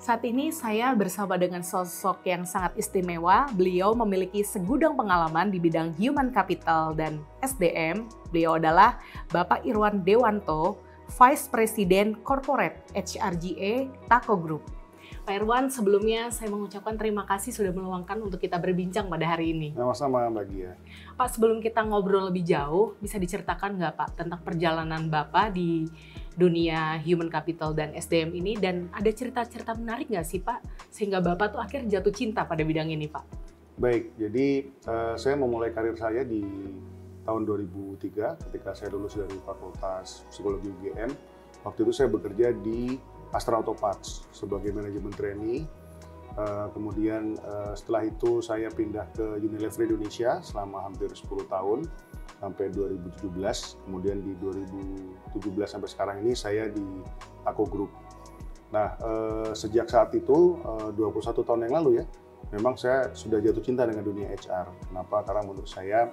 Saat ini saya bersama dengan sosok yang sangat istimewa. Beliau memiliki segudang pengalaman di bidang human capital dan SDM. Beliau adalah Bapak Irwan Dewanto, Vice President Corporate HRGA Tako Group. Pak Irwan, sebelumnya saya mengucapkan terima kasih sudah meluangkan untuk kita berbincang pada hari ini. Sama-sama Mbak Gia. Pak, sebelum kita ngobrol lebih jauh, bisa diceritakan nggak Pak tentang perjalanan Bapak di dunia human capital dan SDM ini, dan ada cerita-cerita menarik nggak sih Pak sehingga Bapak tuh akhirnya jatuh cinta pada bidang ini Pak? Baik, jadi saya memulai karir saya di tahun 2003 ketika saya lulus dari Fakultas Psikologi UGM. Waktu itu saya bekerja di Astra Auto Parts sebagai manajemen trainee. Kemudian setelah itu saya pindah ke Unilever Indonesia selama hampir 10 tahun sampai 2017. Kemudian di 2017 sampai sekarang ini saya di Tako Group. Nah, sejak saat itu 21 tahun yang lalu ya, memang saya sudah jatuh cinta dengan dunia HR. Kenapa? Karena menurut saya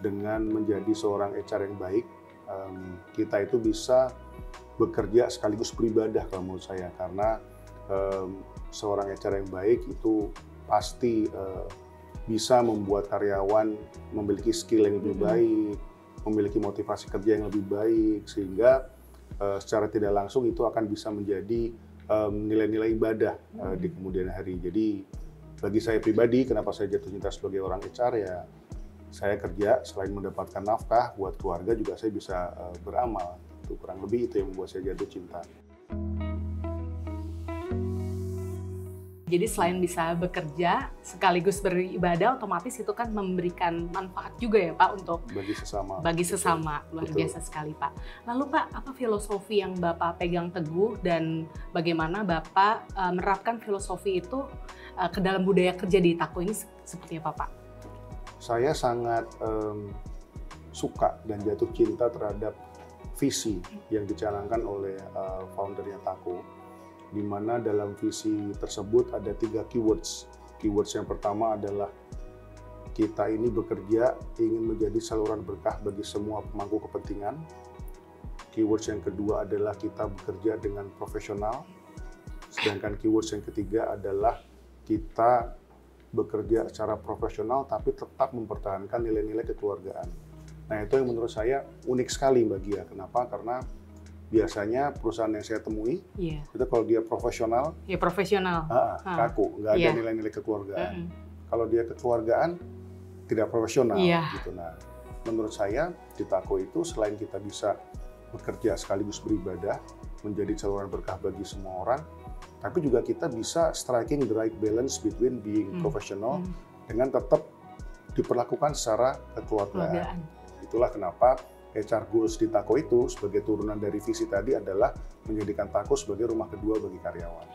dengan menjadi seorang HR yang baik, kita itu bisa bekerja sekaligus beribadah kalau menurut saya, karena seorang HR yang baik itu pasti bisa membuat karyawan memiliki skill yang lebih baik, memiliki motivasi kerja yang lebih baik, sehingga secara tidak langsung itu akan bisa menjadi nilai-nilai ibadah di kemudian hari. Jadi bagi saya pribadi, kenapa saya jatuh cinta sebagai orang HR ya, saya kerja selain mendapatkan nafkah buat keluarga juga saya bisa beramal. Itu kurang lebih itu yang membuat saya jatuh cinta. Jadi selain bisa bekerja sekaligus beribadah, otomatis itu kan memberikan manfaat juga ya Pak untuk bagi sesama. Bagi sesama, luar biasa sekali Pak. Lalu Pak, apa filosofi yang Bapak pegang teguh dan bagaimana Bapak menerapkan filosofi itu ke dalam budaya kerja di Tako ini seperti apa Pak? Saya sangat suka dan jatuh cinta terhadap visi yang dicanangkan oleh foundernya Tako, di mana dalam visi tersebut ada 3 keywords. Keywords yang pertama adalah kita ini bekerja ingin menjadi saluran berkah bagi semua pemangku kepentingan. Keywords yang kedua adalah kita bekerja dengan profesional. Sedangkan keywords yang ketiga adalah kita bekerja secara profesional tapi tetap mempertahankan nilai-nilai kekeluargaan. Nah, itu yang menurut saya unik sekali Mbak Gia. Kenapa? Karena biasanya perusahaan yang saya temui, itu kalau dia profesional, kaku, nggak ada nilai-nilai kekeluargaan. Kalau dia kekeluargaan, tidak profesional. Gitu. Nah, menurut saya di Tako itu selain kita bisa bekerja sekaligus beribadah, menjadi saluran berkah bagi semua orang, tapi juga kita bisa striking the right balance between being professional dengan tetap diperlakukan secara kekeluargaan. Itulah kenapa HR Goals di Tako itu sebagai turunan dari visi tadi adalah menjadikan Tako sebagai rumah kedua bagi karyawan.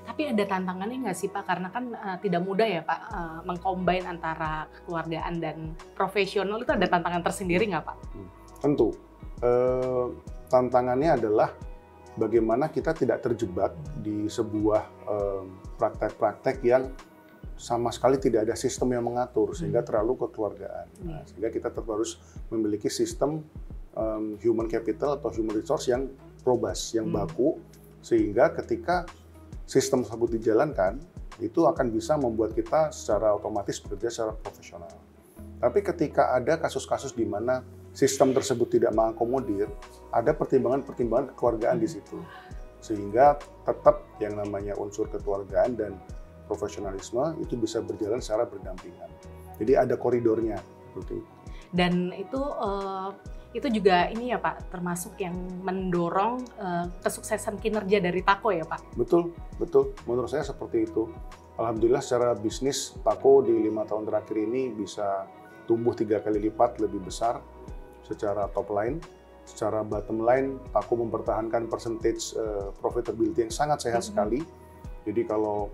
Tapi ada tantangannya nggak sih Pak? Karena kan tidak mudah ya Pak mengcombine antara kekeluargaan dan profesional, itu ada tantangan tersendiri nggak Pak? Tentu. Tantangannya adalah bagaimana kita tidak terjebak di sebuah praktek-praktek yang sama sekali tidak ada sistem yang mengatur, sehingga terlalu kekeluargaan. Nah, sehingga kita tetap harus memiliki sistem human capital atau human resource yang robust, yang baku, sehingga ketika sistem tersebut dijalankan, itu akan bisa membuat kita secara otomatis bekerja secara profesional. Tapi ketika ada kasus-kasus di mana sistem tersebut tidak mengakomodir, ada pertimbangan-pertimbangan kekeluargaan di situ. Sehingga tetap yang namanya unsur kekeluargaan dan profesionalisme itu bisa berjalan secara berdampingan. Jadi ada koridornya seperti itu. Dan itu itu juga ini ya Pak, termasuk yang mendorong kesuksesan kinerja dari Tako ya Pak? Betul, betul. Menurut saya seperti itu. Alhamdulillah secara bisnis, Tako di 5 tahun terakhir ini bisa tumbuh 3 kali lipat lebih besar secara top line. Secara bottom line, Tako mempertahankan percentage profitability yang sangat sehat sekali. Jadi kalau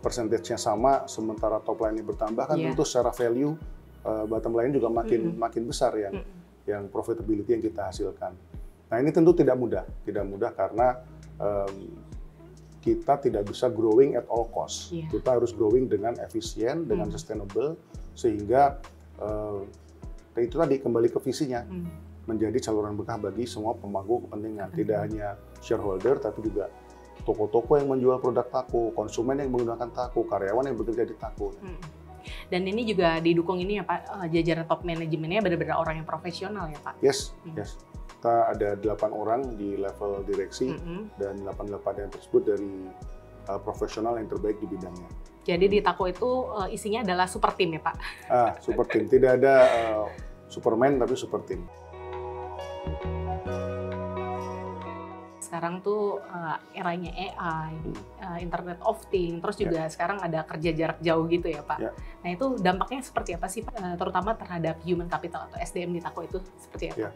percentage-nya sama, sementara top line-nya bertambah, kan tentu secara value, bottom line juga makin besar yang profitability yang kita hasilkan. Nah ini tentu tidak mudah karena kita tidak bisa growing at all cost. Kita harus growing dengan efisien, dengan sustainable, sehingga itu tadi kembali ke visinya, menjadi saluran berkah bagi semua pemangku kepentingan. Tidak hanya shareholder, tapi juga toko-toko yang menjual produk Tako, konsumen yang menggunakan Tako, karyawan yang bekerja di Tako. Dan ini juga didukung ini ya Pak, jajaran top manajemennya benar-benar orang yang profesional ya Pak? Yes. Kita ada 8 orang di level direksi dan 8 yang tersebut dari profesional yang terbaik di bidangnya. Jadi di Tako itu isinya adalah super team ya Pak? Super team. Tidak ada Superman tapi super team. Sekarang tuh eranya AI, Internet of Things, terus juga sekarang ada kerja jarak jauh gitu ya Pak. Nah itu dampaknya seperti apa sih Pak? Terutama terhadap human capital atau SDM di Tako itu seperti apa?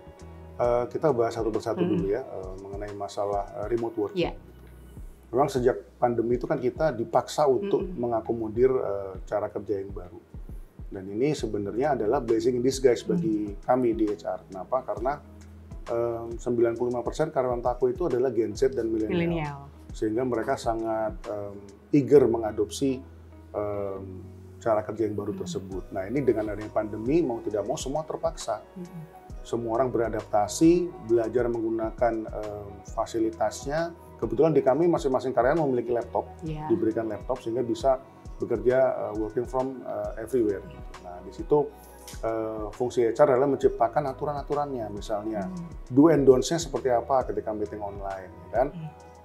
Kita bahas satu persatu dulu ya mengenai masalah remote working. Memang sejak pandemi itu kan kita dipaksa untuk mengakomodir cara kerja yang baru. Dan ini sebenarnya adalah blessing in disguise bagi kami di HR. Kenapa? Karena 95% karyawan Tako itu adalah Gen Z dan milenial, sehingga mereka sangat eager mengadopsi cara kerja yang baru tersebut. Nah ini dengan adanya pandemi mau tidak mau semua terpaksa, semua orang beradaptasi, belajar menggunakan fasilitasnya. Kebetulan di kami masing-masing karyawan memiliki laptop, diberikan laptop sehingga bisa bekerja working from everywhere. Nah di situ fungsi HR adalah menciptakan aturan-aturannya, misalnya do and don'ts-nya seperti apa ketika meeting online, kan?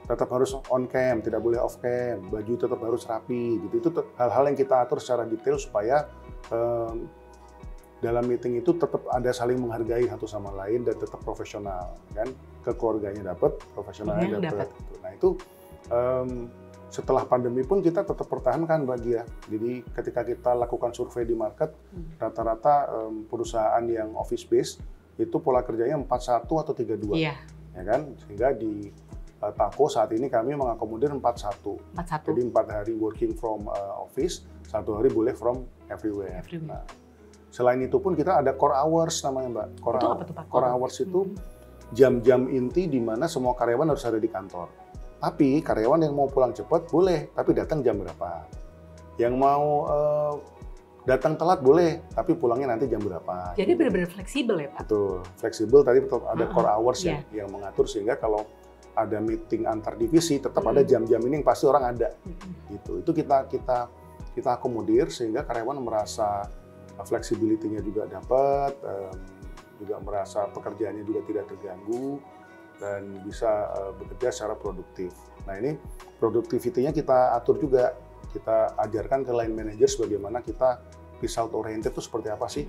Tetap harus on cam, tidak boleh off cam, baju tetap harus rapi, gitu. Itu hal-hal yang kita atur secara detail supaya dalam meeting itu tetap ada saling menghargai satu sama lain dan tetap profesional, kan? Keluarganya dapat, profesionalnya dapat. Nah itu setelah pandemi pun kita tetap pertahankan bahagia. Jadi ketika kita lakukan survei di market, rata-rata perusahaan yang office base itu pola kerjanya 4-1 atau 3-2. Ya kan? Sehingga di Tako saat ini kami mengakomodir 4-1. Jadi 4 hari working from office, 1 hari boleh from everywhere. Nah, selain itu pun kita ada core hours namanya Mbak. Core hours itu jam-jam inti di mana semua karyawan harus ada di kantor. Tapi karyawan yang mau pulang cepat boleh, tapi datang jam berapa. Yang mau datang telat boleh, tapi pulangnya nanti jam berapa. Jadi benar-benar fleksibel ya Pak? Betul, fleksibel. Tadi tetap ada core hours yang mengatur, sehingga kalau ada meeting antar divisi tetap ada jam-jam ini yang pasti orang ada. Itu kita akomodir sehingga karyawan merasa fleksibilitinya juga dapat, juga merasa pekerjaannya juga tidak terganggu, dan bisa bekerja secara produktif. Nah ini produktivitinya kita atur juga, kita ajarkan ke line managers bagaimana kita result oriented itu seperti apa sih,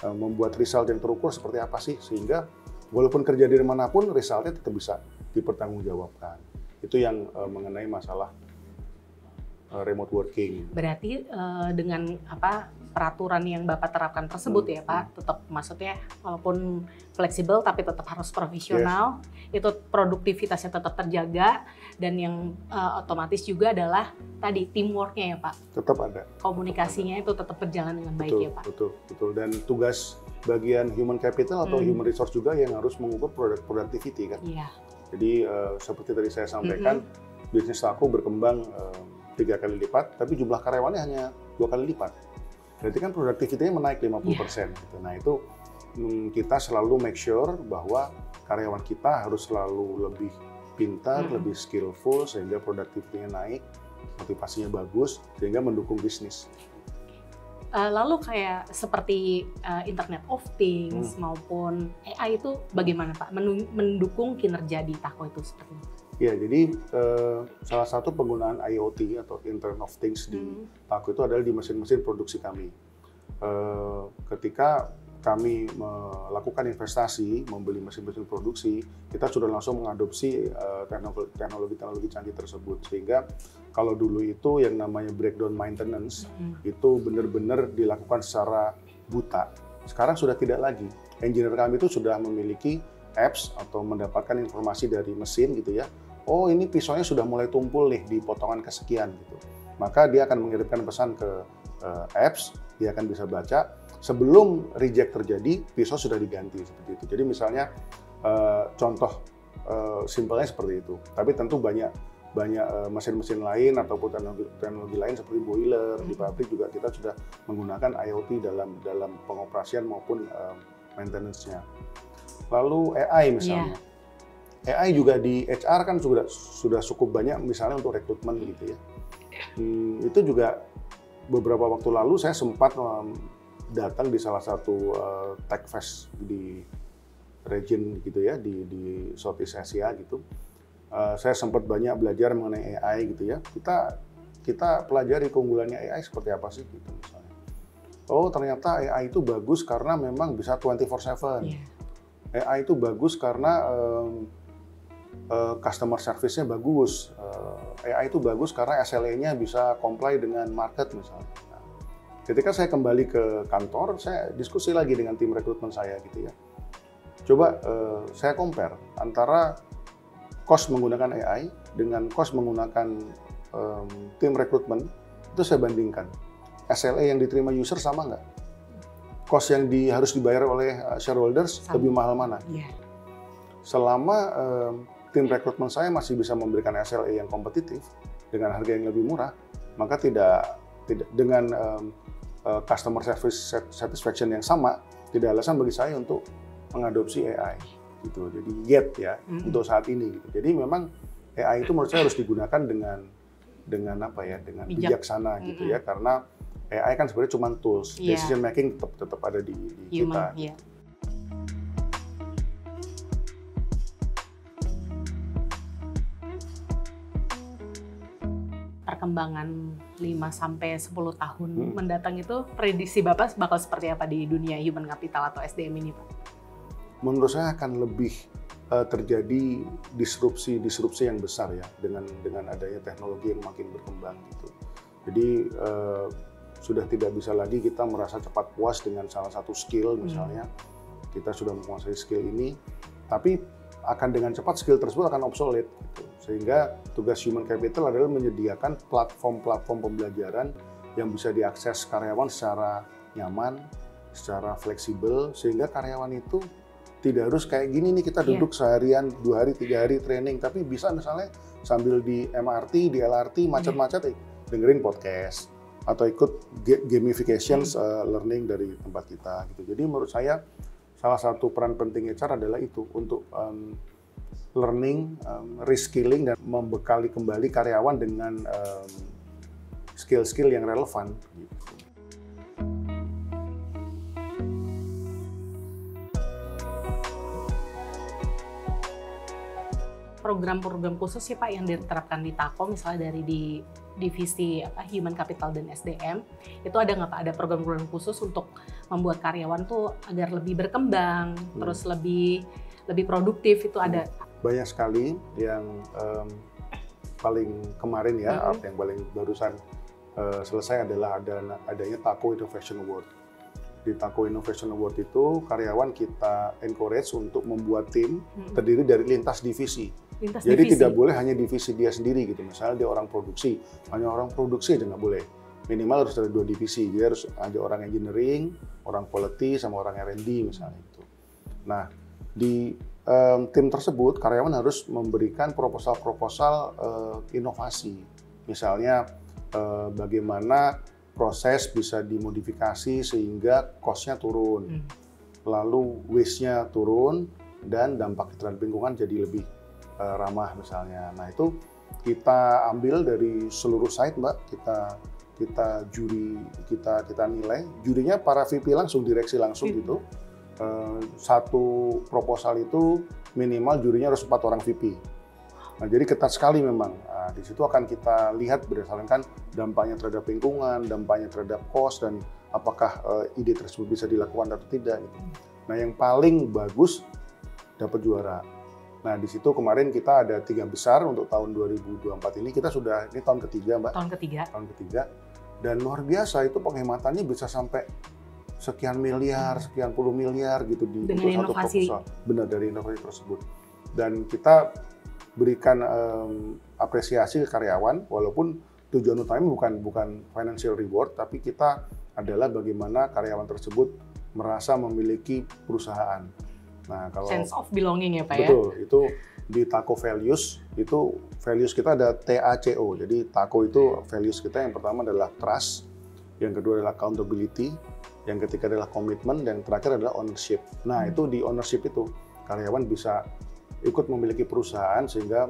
membuat result yang terukur seperti apa sih, sehingga walaupun kerja dari manapun resultnya tetap bisa dipertanggungjawabkan. Itu yang mengenai masalah remote working. Berarti dengan peraturan yang Bapak terapkan tersebut ya Pak, tetap maksudnya walaupun fleksibel tapi tetap harus profesional, itu produktivitasnya tetap terjaga, dan yang otomatis juga adalah tadi teamwork-nya ya Pak. Tetap ada. Komunikasinya itu tetap berjalan dengan baik ya Pak. Betul. Dan tugas bagian human capital atau human resource juga yang harus mengukur productivity kan. Jadi seperti tadi saya sampaikan, bisnis aku berkembang 3 kali lipat, tapi jumlah karyawannya hanya 2 kali lipat. Berarti kan produktivitinya menaik 50%. Gitu. Nah itu kita selalu make sure bahwa karyawan kita harus selalu lebih pintar, lebih skillful, sehingga produktivitinya naik, motivasinya bagus, sehingga mendukung bisnis. Lalu kayak seperti Internet of Things maupun AI itu bagaimana Pak mendukung kinerja di Tako itu seperti itu? Ya, jadi salah satu penggunaan IoT atau Internet of Things di Tako itu adalah di mesin-mesin produksi kami. Ketika kami melakukan investasi, membeli mesin-mesin produksi, kita sudah langsung mengadopsi teknologi-teknologi canggih tersebut. Sehingga kalau dulu itu yang namanya breakdown maintenance, itu benar-benar dilakukan secara buta. Sekarang sudah tidak lagi. Engineer kami itu sudah memiliki apps atau mendapatkan informasi dari mesin gitu ya. Oh, ini pisaunya sudah mulai tumpul nih di potongan kesekian gitu. Maka dia akan mengirimkan pesan ke apps, dia akan bisa baca. Sebelum reject terjadi, pisau sudah diganti seperti itu. Jadi misalnya contoh simpelnya seperti itu. Tapi tentu banyak mesin-mesin lain ataupun teknologi lain seperti boiler di pabrik juga kita sudah menggunakan IoT dalam pengoperasian maupun maintenance-nya. Lalu AI misalnya. AI juga di HR kan sudah cukup banyak misalnya untuk rekrutmen gitu ya. Itu juga beberapa waktu lalu saya sempat datang di salah satu tech fest di region gitu ya di Southeast Asia gitu. Saya sempat banyak belajar mengenai AI gitu ya. Kita pelajari keunggulannya AI seperti apa sih gitu misalnya. Oh, ternyata AI itu bagus karena memang bisa 24/7. AI itu bagus karena customer service-nya bagus. AI itu bagus karena SLA-nya bisa comply dengan market misalnya. Ketika saya kembali ke kantor, saya diskusi lagi dengan tim rekrutmen saya gitu ya. Coba saya compare antara cost menggunakan AI dengan cost menggunakan tim rekrutmen, itu saya bandingkan. SLA yang diterima user sama nggak? Cost yang harus dibayar oleh shareholders lebih mahal mana? Selama tim rekrutmen saya masih bisa memberikan SLA yang kompetitif dengan harga yang lebih murah, maka tidak dengan customer service satisfaction yang sama, tidak alasan bagi saya untuk mengadopsi AI gitu. Jadi yet ya untuk saat ini gitu. Jadi memang AI itu menurut saya harus digunakan dengan apa ya, dengan bijaksana gitu ya, karena AI kan sebenarnya cuma tools, decision making tetap ada di kita. Perkembangan 5-10 tahun mendatang itu prediksi Bapak bakal seperti apa di dunia human capital atau SDM ini, Pak? Menurut saya akan lebih terjadi disrupsi yang besar ya dengan adanya teknologi yang makin berkembang gitu. Jadi sudah tidak bisa lagi kita merasa cepat puas dengan salah satu skill misalnya. Kita sudah menguasai skill ini, tapi akan dengan cepat skill tersebut akan obsolete gitu. Sehingga tugas human capital adalah menyediakan platform-platform pembelajaran yang bisa diakses karyawan secara nyaman, secara fleksibel, sehingga karyawan itu tidak harus kayak gini nih kita duduk seharian, 2 hari, 3 hari training, tapi bisa misalnya sambil di MRT, di LRT, macet-macet dengerin podcast atau ikut gamification learning dari tempat kita gitu. Jadi menurut saya salah satu peran penting HR adalah itu untuk learning, reskilling dan membekali kembali karyawan dengan skill-skill yang relevan gitu. Program-program khusus sih Pak yang diterapkan di Tako, misalnya dari di divisi Human Capital dan SDM, itu ada nggak Pak? Ada program-program khusus untuk membuat karyawan tuh agar lebih berkembang, terus lebih produktif, itu ada? Banyak sekali. Yang paling kemarin ya, yang paling barusan selesai adalah adanya Tako Innovation Award. Di Tako Innovation Award itu karyawan kita encourage untuk membuat tim terdiri dari lintas divisi. Jadi tidak boleh hanya divisi dia sendiri gitu. Misalnya dia orang produksi, hanya orang produksi aja nggak boleh. Minimal harus ada 2 divisi. Dia harus ada orang engineering, orang quality, sama orang R&D misalnya itu. Nah, di tim tersebut karyawan harus memberikan proposal inovasi. Misalnya bagaimana proses bisa dimodifikasi sehingga cost-nya turun, lalu waste-nya turun, dan dampak terhadap lingkungan jadi lebih ramah misalnya. Nah itu kita ambil dari seluruh site Mbak, kita juri, kita nilai. Jurinya para VP langsung, direksi langsung gitu. Satu proposal itu minimal jurinya harus 4 orang VP. Nah, jadi ketat sekali memang. Nah, di situ akan kita lihat berdasarkan dampaknya terhadap lingkungan, dampaknya terhadap cost, dan apakah ide tersebut bisa dilakukan atau tidak gitu. Nah, yang paling bagus dapat juara. Nah, di situ kemarin kita ada 3 besar untuk tahun 2024 ini. Kita sudah, ini tahun ketiga, Mbak. Tahun ketiga. Tahun ketiga. Dan luar biasa, itu penghematannya bisa sampai sekian miliar, sekian puluh miliar gitu dengan untuk inovasi. satu proposal. Benar, dari inovasi tersebut. Dan kita berikan apresiasi ke karyawan, walaupun tujuan utamanya bukan financial reward, tapi kita adalah bagaimana karyawan tersebut merasa memiliki perusahaan. Nah, kalau Sense of belonging ya Pak ya? betul, itu di TACO values, itu values kita ada TACO. Jadi TACO itu values kita yang pertama adalah trust, yang kedua adalah accountability, yang ketiga adalah komitmen, dan yang terakhir adalah ownership. Nah, itu di ownership itu karyawan bisa ikut memiliki perusahaan sehingga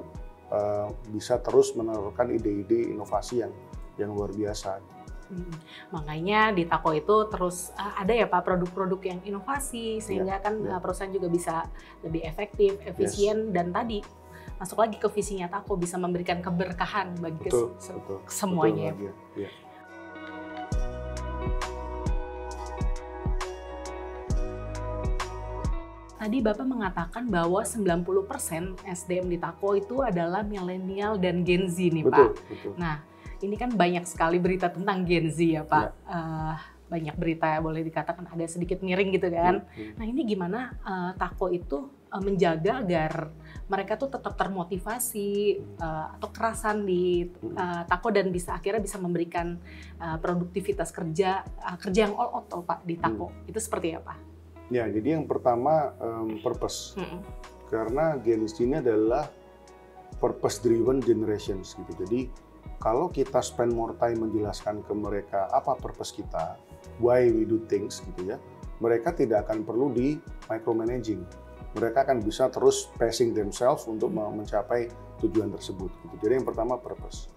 bisa terus meneruskan ide-ide inovasi yang luar biasa. Makanya di TACO itu terus ada ya Pak produk-produk yang inovasi sehingga perusahaan juga bisa lebih efektif, efisien, dan tadi masuk lagi ke visinya TACO bisa memberikan keberkahan bagi semuanya. Betul, ya. Tadi Bapak mengatakan bahwa 90% SDM di TACO itu adalah milenial dan Gen Z nih Pak. Betul. Nah, ini kan banyak sekali berita tentang Gen Z ya Pak. Banyak berita boleh dikatakan ada sedikit miring gitu kan. Nah, ini gimana TACO itu menjaga agar mereka tuh tetap termotivasi atau kerasan di TACO dan akhirnya bisa memberikan produktivitas kerja yang all out Pak di TACO. Itu seperti apa? Ya, jadi yang pertama purpose. Karena Gen Z ini adalah purpose driven generations gitu. Jadi kalau kita spend more time menjelaskan ke mereka apa purpose kita, why we do things gitu ya, mereka tidak akan perlu di micromanaging. Mereka akan bisa terus pacing themselves untuk mencapai tujuan tersebut gitu. Jadi yang pertama purpose.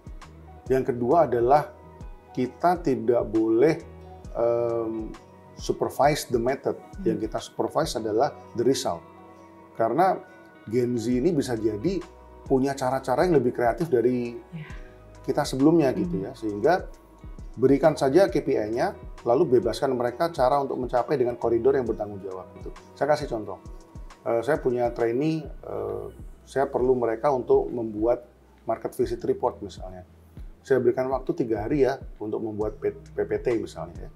Yang kedua adalah kita tidak boleh supervise the method. Yang kita supervise adalah the result. Karena Gen Z ini bisa jadi punya cara-cara yang lebih kreatif dari kita sebelumnya gitu ya. Sehingga berikan saja KPI-nya, lalu bebaskan mereka cara untuk mencapai dengan koridor yang bertanggung jawab gitu. Saya kasih contoh. Saya punya trainee, saya perlu mereka untuk membuat market visit report misalnya. Saya berikan waktu 3 hari ya untuk membuat PPT misalnya ya.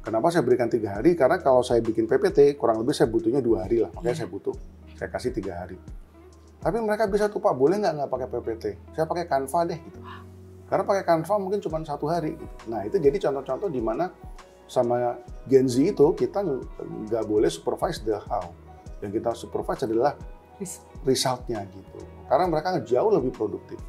Kenapa saya berikan 3 hari? Karena kalau saya bikin PPT, kurang lebih saya butuhnya 2 hari lah. Makanya saya kasih 3 hari. Tapi mereka bisa tuh, Pak, boleh nggak pakai PPT? Saya pakai Canva deh gitu. Karena pakai Canva mungkin cuma 1 hari. Gitu. Nah, itu jadi contoh-contoh di mana sama Gen Z itu kita nggak boleh supervise the how. Yang kita supervise adalah result-nya gitu. Karena mereka jauh lebih produktif.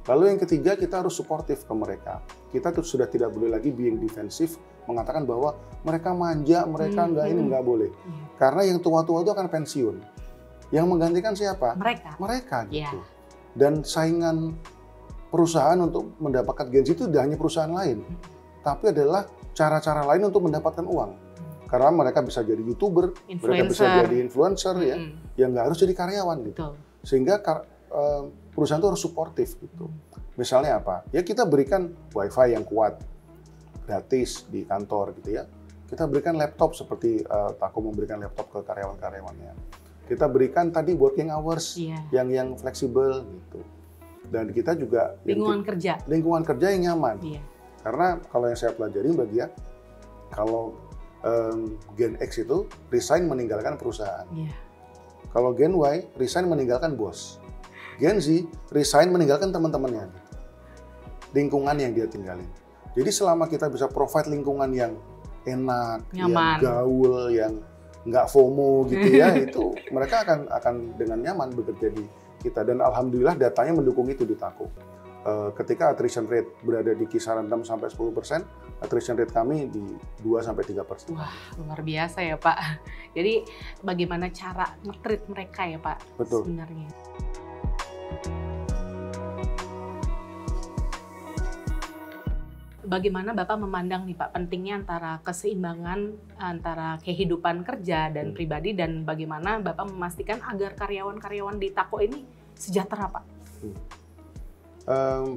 Lalu yang ketiga, kita harus suportif ke mereka. Kita tuh sudah tidak boleh lagi being defensive, mengatakan bahwa mereka manja, mereka nggak boleh. Karena yang tua-tua itu akan pensiun. Yang menggantikan siapa? Mereka gitu. Dan saingan perusahaan untuk mendapatkan Gen Z itu tidak hanya perusahaan lain, tapi adalah cara-cara lain untuk mendapatkan uang. Karena mereka bisa jadi YouTuber, mereka bisa jadi influencer ya, yang nggak harus jadi karyawan gitu. Sehingga perusahaan itu harus suportif gitu. Misalnya apa? Ya kita berikan WiFi yang kuat, gratis di kantor gitu ya. Kita berikan laptop seperti TACO memberikan laptop ke karyawan-karyawannya. Kita berikan tadi working hours yang fleksibel gitu. Dan kita juga lingkungan kerja yang nyaman. Karena kalau yang saya pelajari Mbak Gia, kalau Gen X itu resign meninggalkan perusahaan. Kalau Gen Y resign meninggalkan bos. Gen Z resign meninggalkan teman-temannya. Lingkungan yang dia tinggalin. Jadi selama kita bisa provide lingkungan yang enak, nyaman, yang gaul, yang nggak FOMO gitu ya, itu mereka akan dengan nyaman bekerja di kita. Dan alhamdulillah datanya mendukung itu di TACO. Ketika attrition rate berada di kisaran 6-10%, attrition rate kami di 2-3%. Wah, luar biasa ya Pak. Jadi bagaimana cara nge-treat mereka ya Pak? Betul. Sebenarnya. Bagaimana Bapak memandang nih Pak pentingnya antara keseimbangan antara kehidupan kerja dan pribadi, dan bagaimana Bapak memastikan agar karyawan-karyawan di TACO ini sejahtera Pak?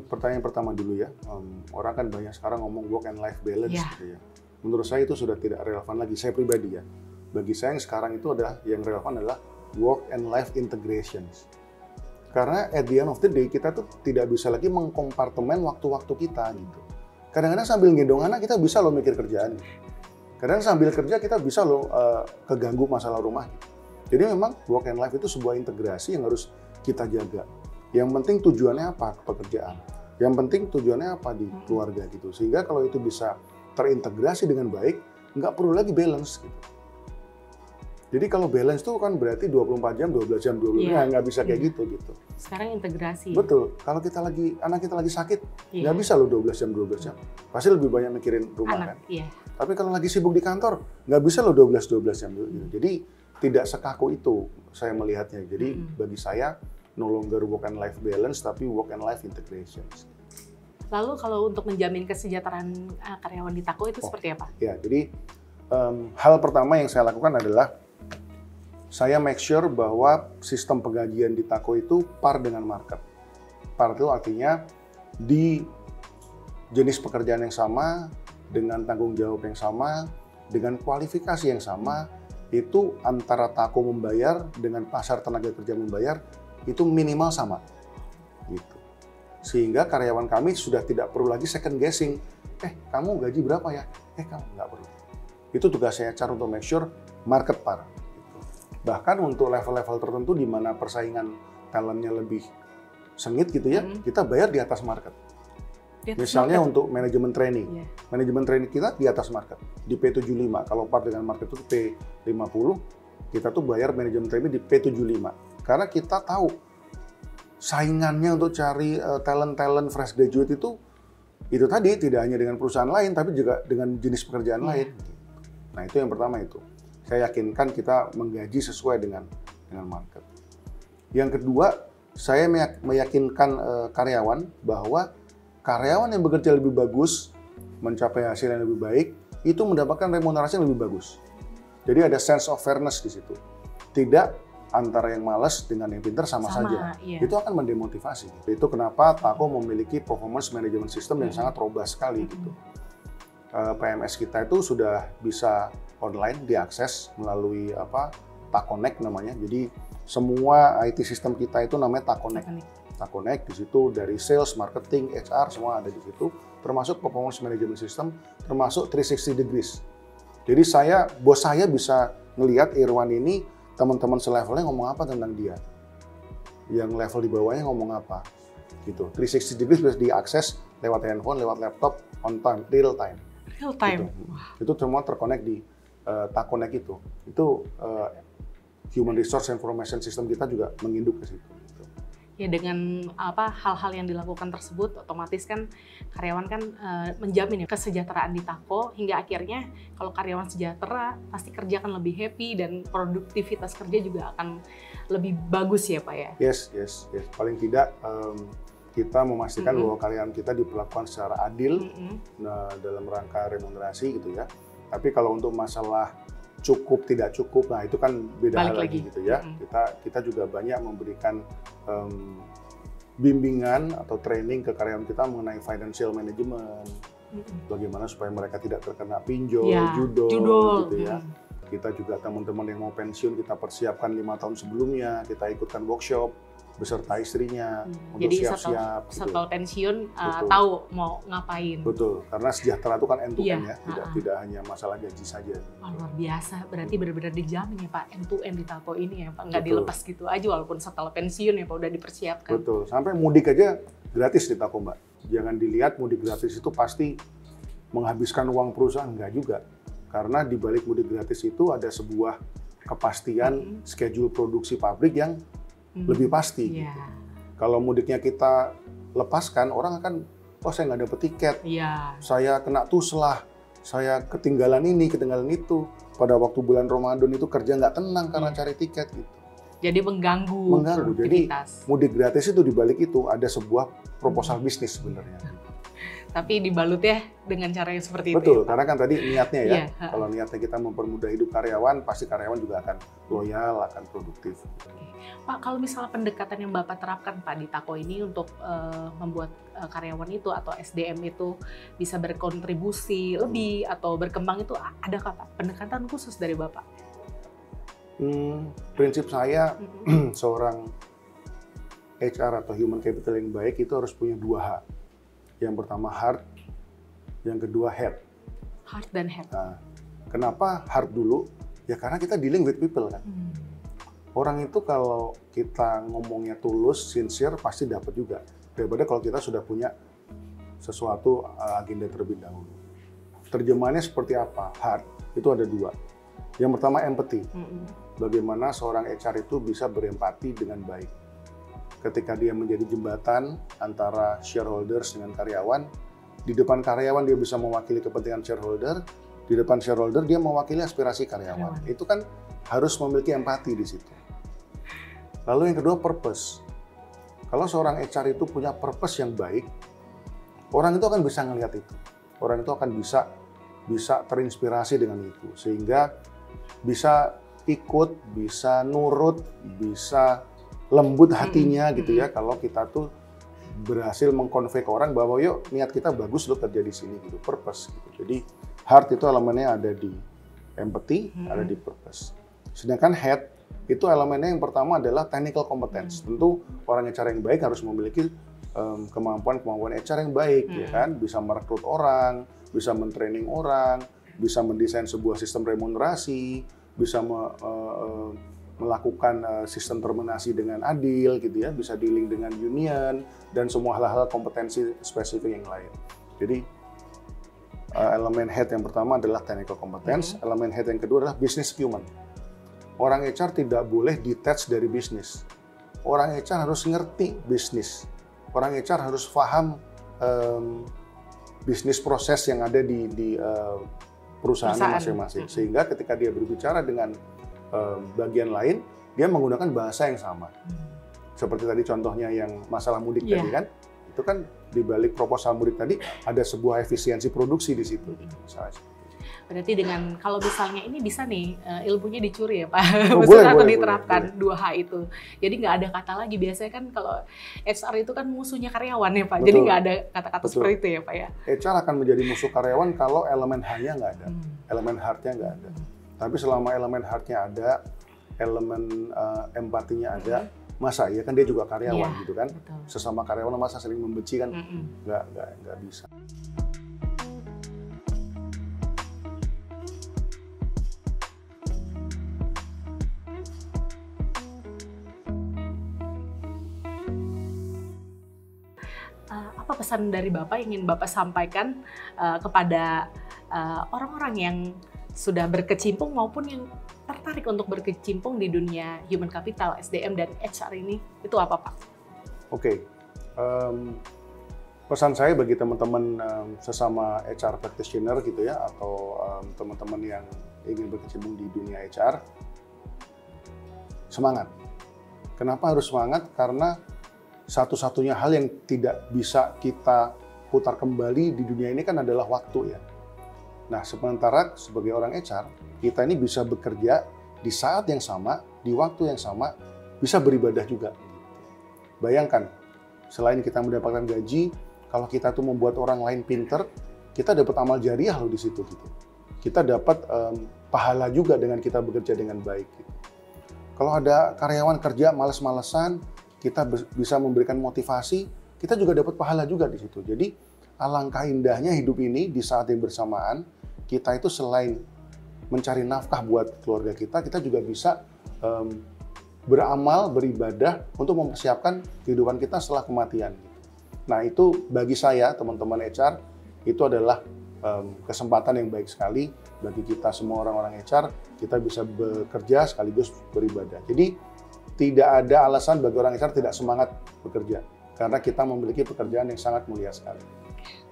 Pertanyaan pertama dulu ya, orang kan banyak sekarang ngomong work and life balance Yeah. gitu ya. Menurut saya itu sudah tidak relevan lagi, saya pribadi ya. Bagi saya yang sekarang itu yang relevan adalah work and life integrations. Karena at the end of the day kita tuh tidak bisa lagi mengkompartemen waktu-waktu kita gitu. Kadang-kadang sambil gendong anak kita bisa loh mikir kerjaan. Kadang sambil kerja kita bisa loh keganggu masalah rumah. Jadi memang work and life itu sebuah integrasi yang harus kita jaga. Yang penting tujuannya apa pekerjaan. Yang penting tujuannya apa di keluarga gitu. Sehingga kalau itu bisa terintegrasi dengan baik, nggak perlu lagi balance gitu. Jadi kalau balance itu kan berarti 24 jam, 12 jam, 12 jam, nggak bisa kayak gitu. Sekarang integrasi. Betul. Kalau anak kita lagi sakit, nggak bisa loh 12 jam, 12 jam. Pasti lebih banyak mikirin rumah kan. Iya. Tapi kalau lagi sibuk di kantor, nggak bisa loh 12 jam. Jadi tidak sekaku itu saya melihatnya. Jadi bagi saya, no longer work and life balance, tapi work and life integration. Lalu kalau untuk menjamin kesejahteraan karyawan di Tako itu seperti apa? Ya, jadi hal pertama yang saya lakukan adalah saya make sure bahwa sistem penggajian di Tako itu par dengan market. Par itu artinya di jenis pekerjaan yang sama, dengan tanggung jawab yang sama, dengan kualifikasi yang sama, itu antara Tako membayar dengan pasar tenaga kerja membayar, itu minimal sama. Gitu. Sehingga karyawan kami sudah tidak perlu lagi second guessing. Kamu gaji berapa ya? Kamu nggak perlu. Itu tugas saya cara untuk make sure market par. Gitu. Bahkan untuk level-level tertentu di mana persaingan talentnya lebih sengit gitu ya, kita bayar di atas market. Misalnya untuk manajemen training. Manajemen training kita di atas market. Di P75. Kalau par dengan market itu P50, kita tuh bayar manajemen training di P75. Karena kita tahu saingannya untuk cari talent-talent fresh graduate itu tadi tidak hanya dengan perusahaan lain, tapi juga dengan jenis pekerjaan lain. Nah itu yang pertama itu. Saya yakinkan kita menggaji sesuai dengan market. Yang kedua, saya meyakinkan karyawan bahwa karyawan yang bekerja lebih bagus, mencapai hasil yang lebih baik, itu mendapatkan remunerasi yang lebih bagus. Jadi ada sense of fairness di situ. Tidak antara yang malas dengan yang pintar sama saja. Iya. Itu akan mendemotivasi. Itu kenapa Tako memiliki performance management system yang sangat robust sekali gitu. PMS kita itu sudah bisa online diakses melalui Takonek namanya. Jadi semua IT system kita itu namanya Takonek. Takonek di situ dari sales, marketing, HR semua ada di situ. Termasuk performance management system, termasuk 360 degrees. Jadi bos saya bisa ngelihat Irwan ini teman-teman selevelnya ngomong apa tentang dia, yang level di bawahnya ngomong apa, gitu. 360 degrees bisa diakses lewat handphone, lewat laptop, on time, real time. Real time. Itu semua terkonek di Takonek itu. Itu Human Resource Information System kita juga menginduk ke situ. Ya dengan hal-hal yang dilakukan tersebut otomatis kan karyawan kan menjamin ya kesejahteraan di Tako hingga akhirnya kalau karyawan sejahtera pasti kerja akan lebih happy dan produktivitas kerja juga akan lebih bagus ya Pak ya. Yes. Paling tidak kita memastikan bahwa karyawan kita diperlakukan secara adil dalam rangka remunerasi gitu ya. Tapi kalau untuk masalah cukup tidak cukup, nah itu kan beda hal lagi gitu ya. Kita juga banyak memberikan bimbingan atau training ke karyawan kita mengenai financial management, bagaimana supaya mereka tidak terkena pinjol, judol gitu ya. Kita juga teman-teman yang mau pensiun kita persiapkan 5 tahun sebelumnya, kita ikutkan workshop beserta istrinya untuk jadi siap-siap. Setelah pensiun tahu mau ngapain. Betul, karena sejahtera itu kan end to end ya, tidak hanya masalah gaji saja. Luar biasa, berarti benar-benar dijamin ya Pak end to end di Tako ini ya Pak, nggak dilepas gitu aja walaupun setelah pensiun ya Pak udah dipersiapkan. Betul, sampai mudik aja gratis di Tako Mbak. Jangan dilihat mudik gratis itu pasti menghabiskan uang perusahaan, enggak juga. Karena di balik mudik gratis itu ada sebuah kepastian schedule produksi pabrik yang lebih pasti. Gitu. Kalau mudiknya kita lepaskan, orang akan, saya nggak dapet tiket, saya kena tuslah, saya ketinggalan ini, ketinggalan itu. Pada waktu bulan Ramadan itu kerja nggak tenang karena cari tiket gitu. Jadi mengganggu. Jadi mudik gratis itu dibalik itu ada sebuah proposal bisnis sebenarnya. Tapi dibalut ya dengan cara yang seperti itu. Betul, ya, karena kan tadi niatnya ya. Kalau niatnya kita mempermudah hidup karyawan, pasti karyawan juga akan loyal, akan produktif. Pak, kalau misalnya pendekatan yang Bapak terapkan Pak di Tako ini untuk membuat karyawan itu atau SDM itu bisa berkontribusi lebih atau berkembang itu adakah Pak pendekatan khusus dari Bapak? Prinsip saya seorang HR atau human capital yang baik itu harus punya 2 H. Yang pertama heart, yang kedua head. Heart dan head. Nah, kenapa heart dulu? Ya karena kita dealing with people kan. Orang itu kalau kita ngomongnya tulus, sincere, pasti dapat juga. Daripada kalau kita sudah punya sesuatu agenda terlebih dahulu. Terjemahannya seperti apa? Heart, itu ada 2. Yang pertama empathy. Bagaimana seorang HR itu bisa berempati dengan baik. Ketika dia menjadi jembatan antara shareholders dengan karyawan, di depan karyawan dia bisa mewakili kepentingan shareholder, di depan shareholder dia mewakili aspirasi karyawan. Itu kan harus memiliki empati di situ. Lalu yang kedua purpose. Kalau seorang HR itu punya purpose yang baik, orang itu akan bisa ngelihat itu. Orang itu akan bisa terinspirasi dengan itu, sehingga bisa ikut, bisa nurut, bisa lembut hatinya gitu ya. Kalau kita tuh berhasil mengkonvey ke orang bahwa yuk niat kita bagus lo kerja di sini gitu, purpose gitu. Jadi heart itu elemennya ada di empathy, ada di purpose. Sedangkan head itu elemennya yang pertama adalah technical competence. Tentu orang HR yang baik harus memiliki kemampuan HR yang baik, ya kan, bisa merekrut orang, bisa mentraining orang, bisa mendesain sebuah sistem remunerasi, bisa melakukan sistem terminasi dengan adil gitu ya, bisa dealing dengan union dan semua hal-hal kompetensi spesifik yang lain. Jadi elemen head yang pertama adalah technical competence, elemen head yang kedua adalah business acumen. Orang HR tidak boleh detach dari bisnis. Orang HR harus ngerti bisnis. Orang HR harus paham bisnis proses yang ada di perusahaan masing-masing. Sehingga ketika dia berbicara dengan bagian lain, dia menggunakan bahasa yang sama. Seperti tadi contohnya yang masalah mudik tadi kan, itu kan di balik proposal mudik tadi ada sebuah efisiensi produksi di situ. Berarti dengan kalau misalnya ini bisa nih ilmunya dicuri ya Pak, boleh, atau boleh, diterapkan boleh. 2H itu. Jadi nggak ada kata lagi. Biasanya kan kalau HR itu kan musuhnya karyawan ya Pak. Betul. Jadi nggak ada kata-kata seperti itu ya Pak ya. HR akan menjadi musuh karyawan kalau elemen H-nya nggak ada, elemen heart-nya nggak ada. Tapi selama elemen heart-nya ada, elemen empatinya ada, masa ya kan dia juga karyawan gitu kan. Betul. Sesama karyawan masa saling membenci kan nggak bisa. Apa pesan dari Bapak yang ingin Bapak sampaikan kepada orang-orang yang sudah berkecimpung maupun yang tertarik untuk berkecimpung di dunia human capital, SDM, dan HR ini? Itu apa Pak? Oke. Pesan saya bagi teman-teman sesama HR practitioner gitu ya, atau teman-teman yang ingin berkecimpung di dunia HR, semangat. Kenapa harus semangat? Karena satu-satunya hal yang tidak bisa kita putar kembali di dunia ini kan adalah waktu ya. Nah, sementara sebagai orang HR, kita ini bisa bekerja di saat yang sama, di waktu yang sama, bisa beribadah juga. Bayangkan, selain kita mendapatkan gaji, kalau kita tuh membuat orang lain pinter, kita dapat amal jariah loh di situ gitu. Kita dapat pahala juga dengan kita bekerja dengan baik. Gitu. Kalau ada karyawan kerja males-malesan, kita bisa memberikan motivasi, kita juga dapat pahala juga di situ. Jadi alangkah indahnya hidup ini di saat yang bersamaan, kita itu selain mencari nafkah buat keluarga kita juga bisa beramal, beribadah untuk mempersiapkan kehidupan kita setelah kematian. Nah itu bagi saya, teman-teman HR, itu adalah kesempatan yang baik sekali bagi kita semua orang-orang HR, kita bisa bekerja sekaligus beribadah. Jadi tidak ada alasan bagi orang HR tidak semangat bekerja, karena kita memiliki pekerjaan yang sangat mulia sekali.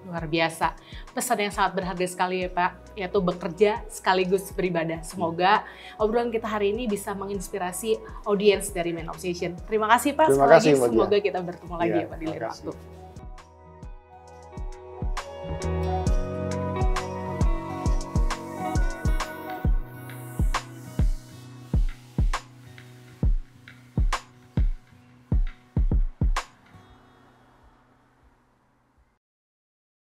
Luar biasa. Pesan yang sangat berharga sekali ya Pak, yaitu bekerja sekaligus beribadah. Semoga obrolan kita hari ini bisa menginspirasi audiens dari Man Obsession. Terima kasih Pak, Terima kasih, semoga kita bertemu lagi ya Pak di lain waktu.